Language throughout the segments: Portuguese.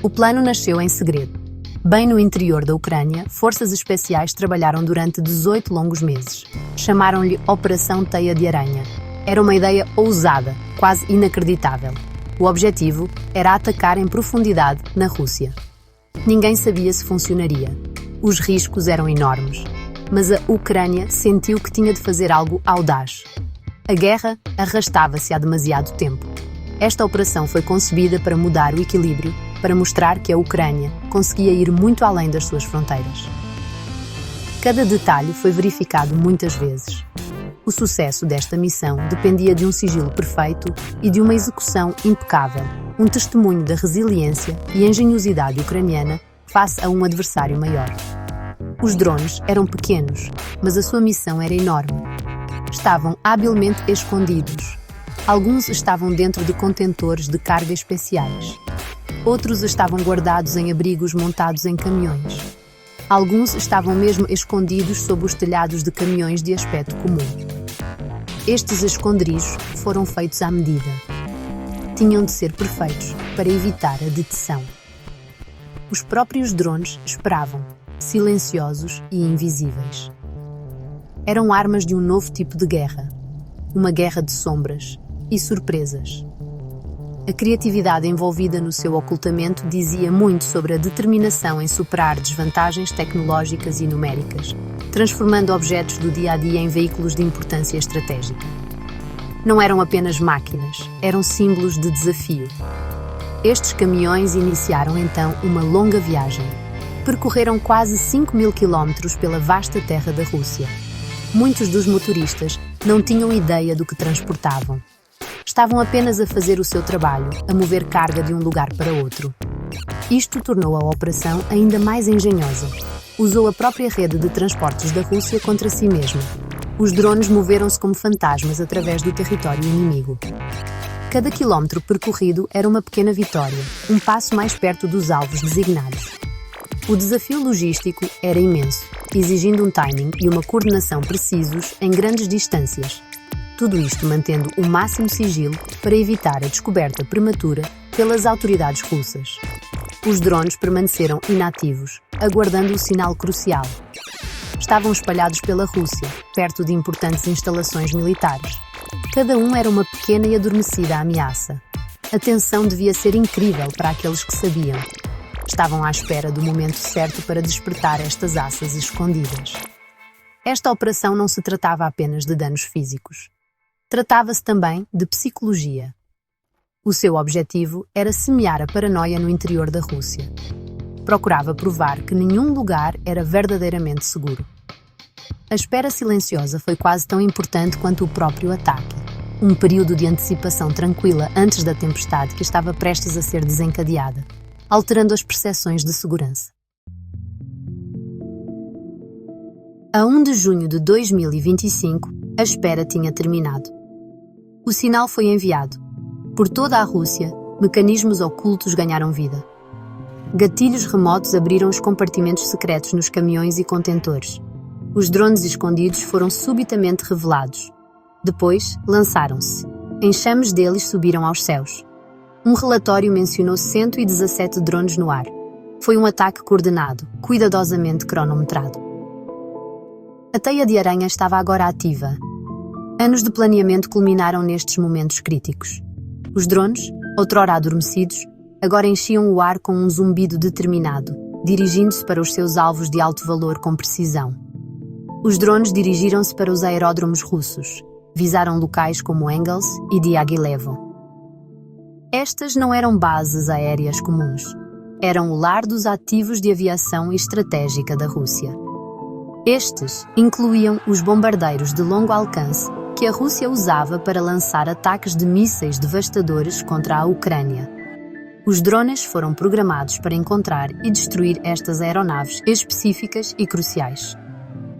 O plano nasceu em segredo. Bem no interior da Ucrânia, forças especiais trabalharam durante 18 longos meses. Chamaram-lhe Operação Teia de Aranha. Era uma ideia ousada, quase inacreditável. O objetivo era atacar em profundidade na Rússia. Ninguém sabia se funcionaria. Os riscos eram enormes. Mas a Ucrânia sentiu que tinha de fazer algo audaz. A guerra arrastava-se há demasiado tempo. Esta operação foi concebida para mudar o equilíbrio, para mostrar que a Ucrânia conseguia ir muito além das suas fronteiras. Cada detalhe foi verificado muitas vezes. O sucesso desta missão dependia de um sigilo perfeito e de uma execução impecável, um testemunho da resiliência e engenhosidade ucraniana face a um adversário maior. Os drones eram pequenos, mas a sua missão era enorme. Estavam habilmente escondidos. Alguns estavam dentro de contentores de carga especiais. Outros estavam guardados em abrigos montados em caminhões. Alguns estavam mesmo escondidos sob os telhados de caminhões de aspecto comum. Estes esconderijos foram feitos à medida. Tinham de ser perfeitos para evitar a deteção. Os próprios drones esperavam, silenciosos e invisíveis. Eram armas de um novo tipo de guerra, uma guerra de sombras e surpresas. A criatividade envolvida no seu ocultamento dizia muito sobre a determinação em superar desvantagens tecnológicas e numéricas, transformando objetos do dia-a-dia em veículos de importância estratégica. Não eram apenas máquinas, eram símbolos de desafio. Estes caminhões iniciaram então uma longa viagem. Percorreram quase 5.000 quilómetros pela vasta terra da Rússia. Muitos dos motoristas não tinham ideia do que transportavam. Estavam apenas a fazer o seu trabalho, a mover carga de um lugar para outro. Isto tornou a operação ainda mais engenhosa. Usou a própria rede de transportes da Rússia contra si mesma. Os drones moveram-se como fantasmas através do território inimigo. Cada quilómetro percorrido era uma pequena vitória, um passo mais perto dos alvos designados. O desafio logístico era imenso, exigindo um timing e uma coordenação precisos em grandes distâncias. Tudo isto mantendo o máximo sigilo para evitar a descoberta prematura pelas autoridades russas. Os drones permaneceram inativos, aguardando o sinal crucial. Estavam espalhados pela Rússia, perto de importantes instalações militares. Cada um era uma pequena e adormecida ameaça. A tensão devia ser incrível para aqueles que sabiam. Estavam à espera do momento certo para despertar estas assas escondidas. Esta operação não se tratava apenas de danos físicos. Tratava-se também de psicologia. O seu objetivo era semear a paranoia no interior da Rússia. Procurava provar que nenhum lugar era verdadeiramente seguro. A espera silenciosa foi quase tão importante quanto o próprio ataque. Um período de antecipação tranquila antes da tempestade que estava prestes a ser desencadeada, alterando as percepções de segurança. A 1 de junho de 2025, a espera tinha terminado. O sinal foi enviado. Por toda a Rússia, mecanismos ocultos ganharam vida. Gatilhos remotos abriram os compartimentos secretos nos caminhões e contentores. Os drones escondidos foram subitamente revelados. Depois, lançaram-se. Enxames deles subiram aos céus. Um relatório mencionou 117 drones no ar. Foi um ataque coordenado, cuidadosamente cronometrado. A teia de aranha estava agora ativa. Anos de planeamento culminaram nestes momentos críticos. Os drones, outrora adormecidos, agora enchiam o ar com um zumbido determinado, dirigindo-se para os seus alvos de alto valor com precisão. Os drones dirigiram-se para os aeródromos russos, visaram locais como Engels e Diaghilevo. Estas não eram bases aéreas comuns, eram o lar dos ativos de aviação estratégica da Rússia. Estes incluíam os bombardeiros de longo alcance que a Rússia usava para lançar ataques de mísseis devastadores contra a Ucrânia. Os drones foram programados para encontrar e destruir estas aeronaves específicas e cruciais.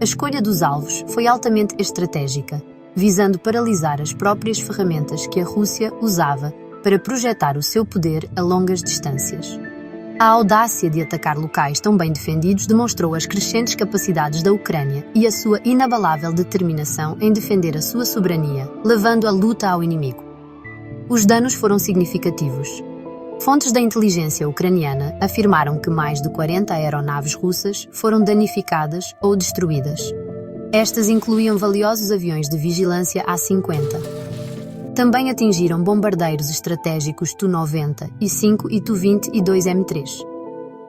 A escolha dos alvos foi altamente estratégica, visando paralisar as próprias ferramentas que a Rússia usava para projetar o seu poder a longas distâncias. A audácia de atacar locais tão bem defendidos demonstrou as crescentes capacidades da Ucrânia e a sua inabalável determinação em defender a sua soberania, levando a luta ao inimigo. Os danos foram significativos. Fontes da inteligência ucraniana afirmaram que mais de 40 aeronaves russas foram danificadas ou destruídas. Estas incluíam valiosos aviões de vigilância A-50. Também atingiram bombardeiros estratégicos Tu-95 e Tu-22M3.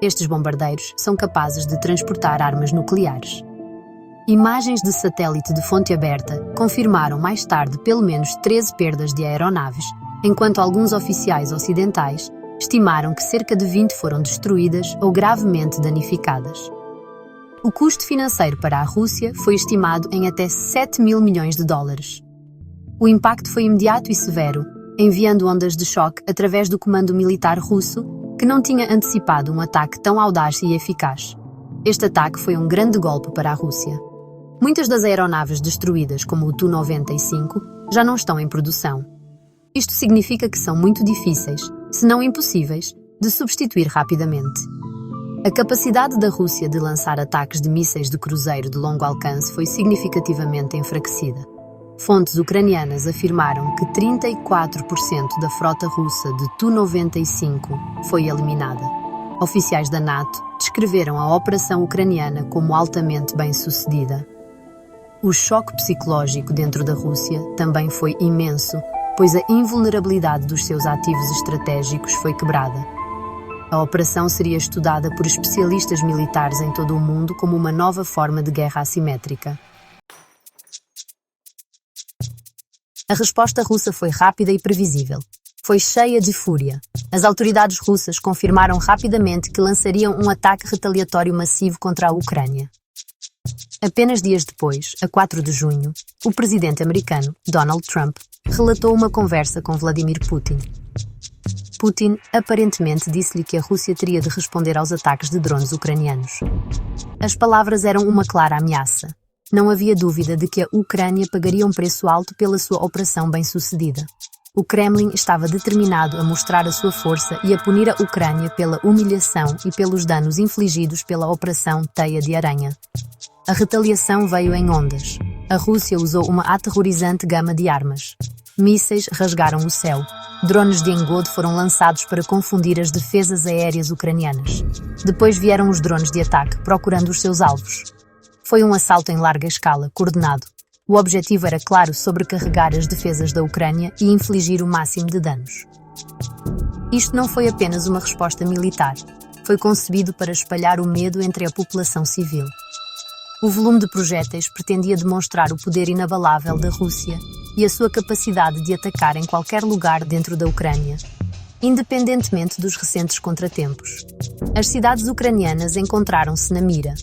Estes bombardeiros são capazes de transportar armas nucleares. Imagens de satélite de fonte aberta confirmaram mais tarde pelo menos 13 perdas de aeronaves, enquanto alguns oficiais ocidentais estimaram que cerca de 20 foram destruídas ou gravemente danificadas. O custo financeiro para a Rússia foi estimado em até 7 mil milhões de dólares. O impacto foi imediato e severo, enviando ondas de choque através do comando militar russo, que não tinha antecipado um ataque tão audaz e eficaz. Este ataque foi um grande golpe para a Rússia. Muitas das aeronaves destruídas, como o Tu-95, já não estão em produção. Isto significa que são muito difíceis, se não impossíveis, de substituir rapidamente. A capacidade da Rússia de lançar ataques de mísseis de cruzeiro de longo alcance foi significativamente enfraquecida. Fontes ucranianas afirmaram que 34% da frota russa de Tu-95 foi eliminada. Oficiais da NATO descreveram a operação ucraniana como altamente bem-sucedida. O choque psicológico dentro da Rússia também foi imenso, pois a invulnerabilidade dos seus ativos estratégicos foi quebrada. A operação seria estudada por especialistas militares em todo o mundo como uma nova forma de guerra assimétrica. A resposta russa foi rápida e previsível. Foi cheia de fúria. As autoridades russas confirmaram rapidamente que lançariam um ataque retaliatório massivo contra a Ucrânia. Apenas dias depois, a 4 de junho, o presidente americano, Donald Trump, relatou uma conversa com Vladimir Putin. Putin aparentemente disse-lhe que a Rússia teria de responder aos ataques de drones ucranianos. As palavras eram uma clara ameaça. Não havia dúvida de que a Ucrânia pagaria um preço alto pela sua operação bem-sucedida. O Kremlin estava determinado a mostrar a sua força e a punir a Ucrânia pela humilhação e pelos danos infligidos pela Operação Teia de Aranha. A retaliação veio em ondas. A Rússia usou uma aterrorizante gama de armas. Mísseis rasgaram o céu. Drones de engodo foram lançados para confundir as defesas aéreas ucranianas. Depois vieram os drones de ataque, procurando os seus alvos. Foi um assalto em larga escala, coordenado. O objetivo era, claro, sobrecarregar as defesas da Ucrânia e infligir o máximo de danos. Isto não foi apenas uma resposta militar. Foi concebido para espalhar o medo entre a população civil. O volume de projéteis pretendia demonstrar o poder inabalável da Rússia e a sua capacidade de atacar em qualquer lugar dentro da Ucrânia, independentemente dos recentes contratempos. As cidades ucranianas encontraram-se na mira.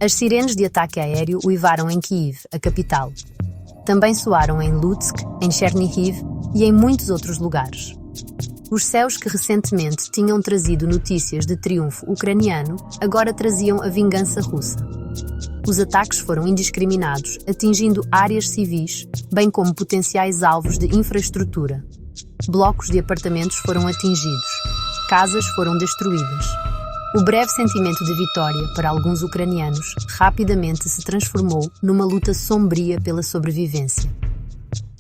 As sirenes de ataque aéreo uivaram em Kyiv, a capital. Também soaram em Lutsk, em Chernihiv e em muitos outros lugares. Os céus que recentemente tinham trazido notícias de triunfo ucraniano agora traziam a vingança russa. Os ataques foram indiscriminados, atingindo áreas civis, bem como potenciais alvos de infraestrutura. Blocos de apartamentos foram atingidos. Casas foram destruídas. O breve sentimento de vitória para alguns ucranianos rapidamente se transformou numa luta sombria pela sobrevivência.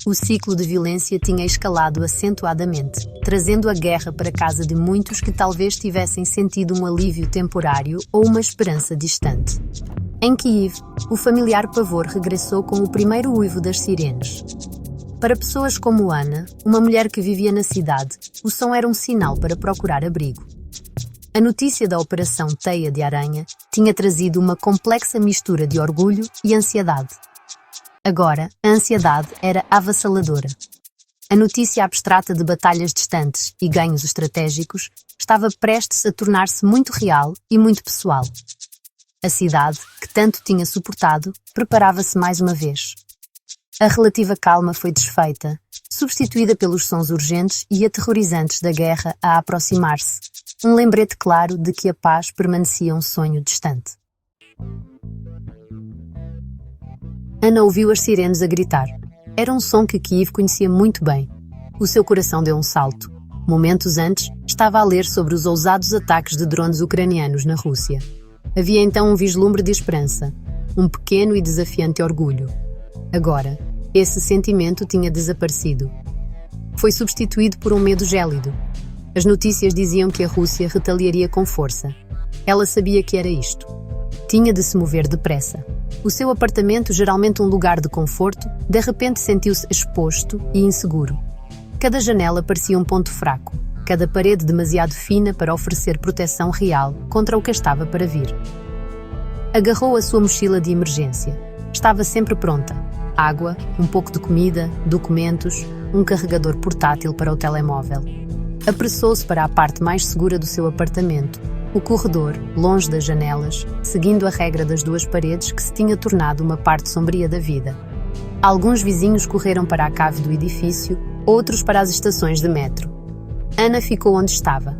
O ciclo de violência tinha escalado acentuadamente, trazendo a guerra para casa de muitos que talvez tivessem sentido um alívio temporário ou uma esperança distante. Em Kyiv, o familiar pavor regressou com o primeiro uivo das sirenes. Para pessoas como Ana, uma mulher que vivia na cidade, o som era um sinal para procurar abrigo. A notícia da Operação Teia de Aranha tinha trazido uma complexa mistura de orgulho e ansiedade. Agora, a ansiedade era avassaladora. A notícia abstrata de batalhas distantes e ganhos estratégicos estava prestes a tornar-se muito real e muito pessoal. A cidade, que tanto tinha suportado, preparava-se mais uma vez. A relativa calma foi desfeita, substituída pelos sons urgentes e aterrorizantes da guerra a aproximar-se, um lembrete claro de que a paz permanecia um sonho distante. Ana ouviu as sirenes a gritar. Era um som que Kyiv conhecia muito bem. O seu coração deu um salto. Momentos antes, estava a ler sobre os ousados ataques de drones ucranianos na Rússia. Havia então um vislumbre de esperança, um pequeno e desafiante orgulho. Agora, esse sentimento tinha desaparecido. Foi substituído por um medo gélido. As notícias diziam que a Rússia retaliaria com força. Ela sabia que era isto. Tinha de se mover depressa. O seu apartamento, geralmente um lugar de conforto, de repente sentiu-se exposto e inseguro. Cada janela parecia um ponto fraco, cada parede demasiado fina para oferecer proteção real contra o que estava para vir. Agarrou a sua mochila de emergência. Estava sempre pronta. Água, um pouco de comida, documentos, um carregador portátil para o telemóvel. Apressou-se para a parte mais segura do seu apartamento, o corredor, longe das janelas, seguindo a regra das duas paredes que se tinha tornado uma parte sombria da vida. Alguns vizinhos correram para a cave do edifício, outros para as estações de metro. Ana ficou onde estava.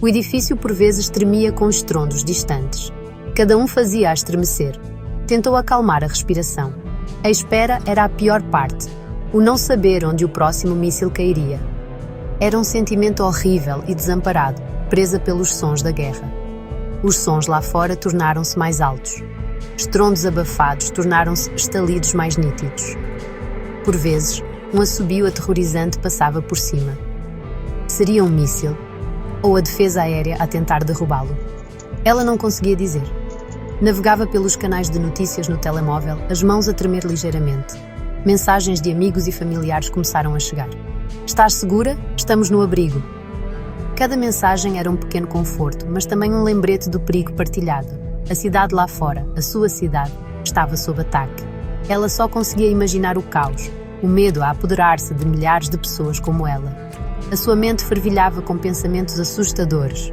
O edifício por vezes tremia com estrondos distantes. Cada um fazia a estremecer. Tentou acalmar a respiração. A espera era a pior parte, o não saber onde o próximo míssil cairia. Era um sentimento horrível e desamparado, presa pelos sons da guerra. Os sons lá fora tornaram-se mais altos. Estrondos abafados tornaram-se estalidos mais nítidos. Por vezes, um assobio aterrorizante passava por cima. Seria um míssil, ou a defesa aérea a tentar derrubá-lo? Ela não conseguia dizer. Navegava pelos canais de notícias no telemóvel, as mãos a tremer ligeiramente. Mensagens de amigos e familiares começaram a chegar. Estás segura? Estamos no abrigo. Cada mensagem era um pequeno conforto, mas também um lembrete do perigo partilhado. A cidade lá fora, a sua cidade, estava sob ataque. Ela só conseguia imaginar o caos, o medo a apoderar-se de milhares de pessoas como ela. A sua mente fervilhava com pensamentos assustadores.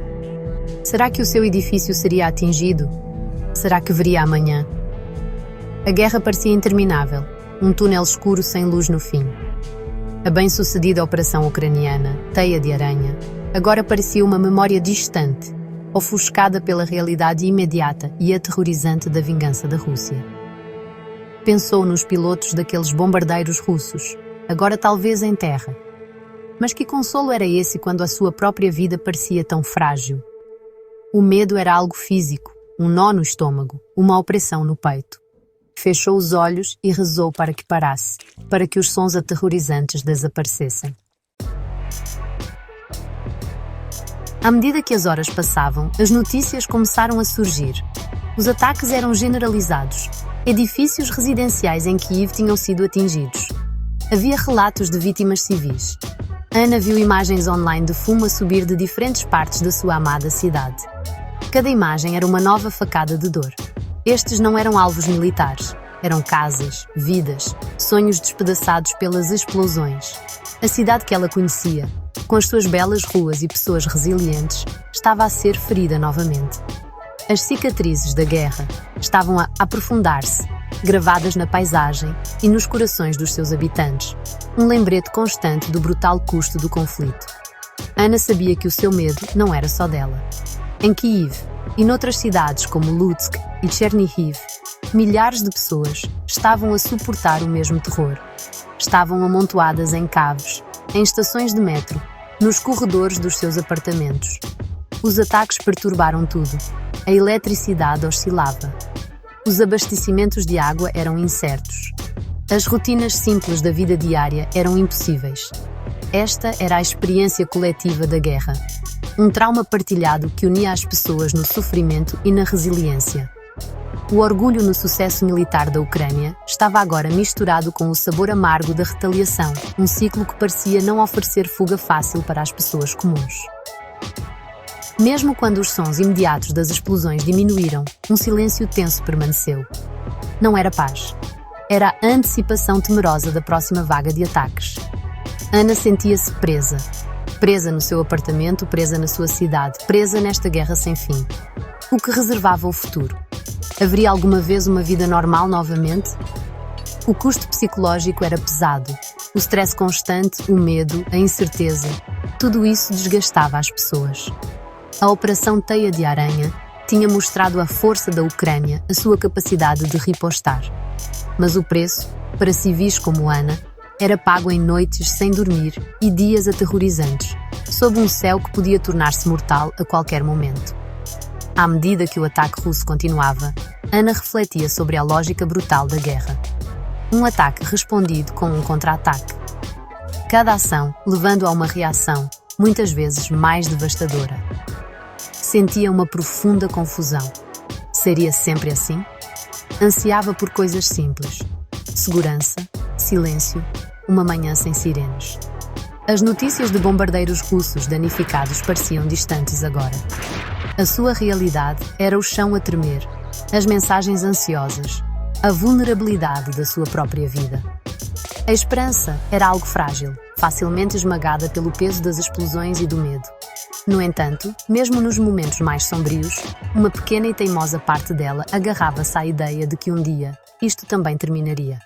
Será que o seu edifício seria atingido? Será que veria amanhã? A guerra parecia interminável, um túnel escuro sem luz no fim. A bem-sucedida operação ucraniana, Teia de Aranha, agora parecia uma memória distante, ofuscada pela realidade imediata e aterrorizante da vingança da Rússia. Pensou nos pilotos daqueles bombardeiros russos, agora talvez em terra. Mas que consolo era esse quando a sua própria vida parecia tão frágil? O medo era algo físico, um nó no estômago, uma opressão no peito. Fechou os olhos e rezou para que parasse, para que os sons aterrorizantes desaparecessem. À medida que as horas passavam, as notícias começaram a surgir. Os ataques eram generalizados. Edifícios residenciais em Kiev tinham sido atingidos. Havia relatos de vítimas civis. Ana viu imagens online de fumo a subir de diferentes partes da sua amada cidade. Cada imagem era uma nova facada de dor. Estes não eram alvos militares. Eram casas, vidas, sonhos despedaçados pelas explosões. A cidade que ela conhecia, com as suas belas ruas e pessoas resilientes, estava a ser ferida novamente. As cicatrizes da guerra estavam a aprofundar-se, gravadas na paisagem e nos corações dos seus habitantes, um lembrete constante do brutal custo do conflito. Ana sabia que o seu medo não era só dela. Em Kiev e noutras cidades como Lutsk e Chernihiv, milhares de pessoas estavam a suportar o mesmo terror. Estavam amontoadas em caves, em estações de metro, nos corredores dos seus apartamentos. Os ataques perturbaram tudo. A eletricidade oscilava. Os abastecimentos de água eram incertos. As rotinas simples da vida diária eram impossíveis. Esta era a experiência coletiva da guerra. Um trauma partilhado que unia as pessoas no sofrimento e na resiliência. O orgulho no sucesso militar da Ucrânia estava agora misturado com o sabor amargo da retaliação, um ciclo que parecia não oferecer fuga fácil para as pessoas comuns. Mesmo quando os sons imediatos das explosões diminuíram, um silêncio tenso permaneceu. Não era paz. Era a antecipação temerosa da próxima vaga de ataques. Ana sentia-se presa. Presa no seu apartamento, presa na sua cidade, presa nesta guerra sem fim. O que reservava o futuro? Haveria alguma vez uma vida normal novamente? O custo psicológico era pesado. O stress constante, o medo, a incerteza, tudo isso desgastava as pessoas. A Operação Teia de Aranha tinha mostrado a força da Ucrânia, a sua capacidade de ripostar. Mas o preço, para civis como Ana, era pago em noites sem dormir e dias aterrorizantes, sob um céu que podia tornar-se mortal a qualquer momento. À medida que o ataque russo continuava, Ana refletia sobre a lógica brutal da guerra. Um ataque respondido com um contra-ataque. Cada ação levando a uma reação, muitas vezes mais devastadora. Sentia uma profunda confusão. Seria sempre assim? Ansiava por coisas simples: segurança, silêncio, uma manhã sem sirenes. As notícias de bombardeiros russos danificados pareciam distantes agora. A sua realidade era o chão a tremer, as mensagens ansiosas, a vulnerabilidade da sua própria vida. A esperança era algo frágil, facilmente esmagada pelo peso das explosões e do medo. No entanto, mesmo nos momentos mais sombrios, uma pequena e teimosa parte dela agarrava-se à ideia de que um dia isto também terminaria.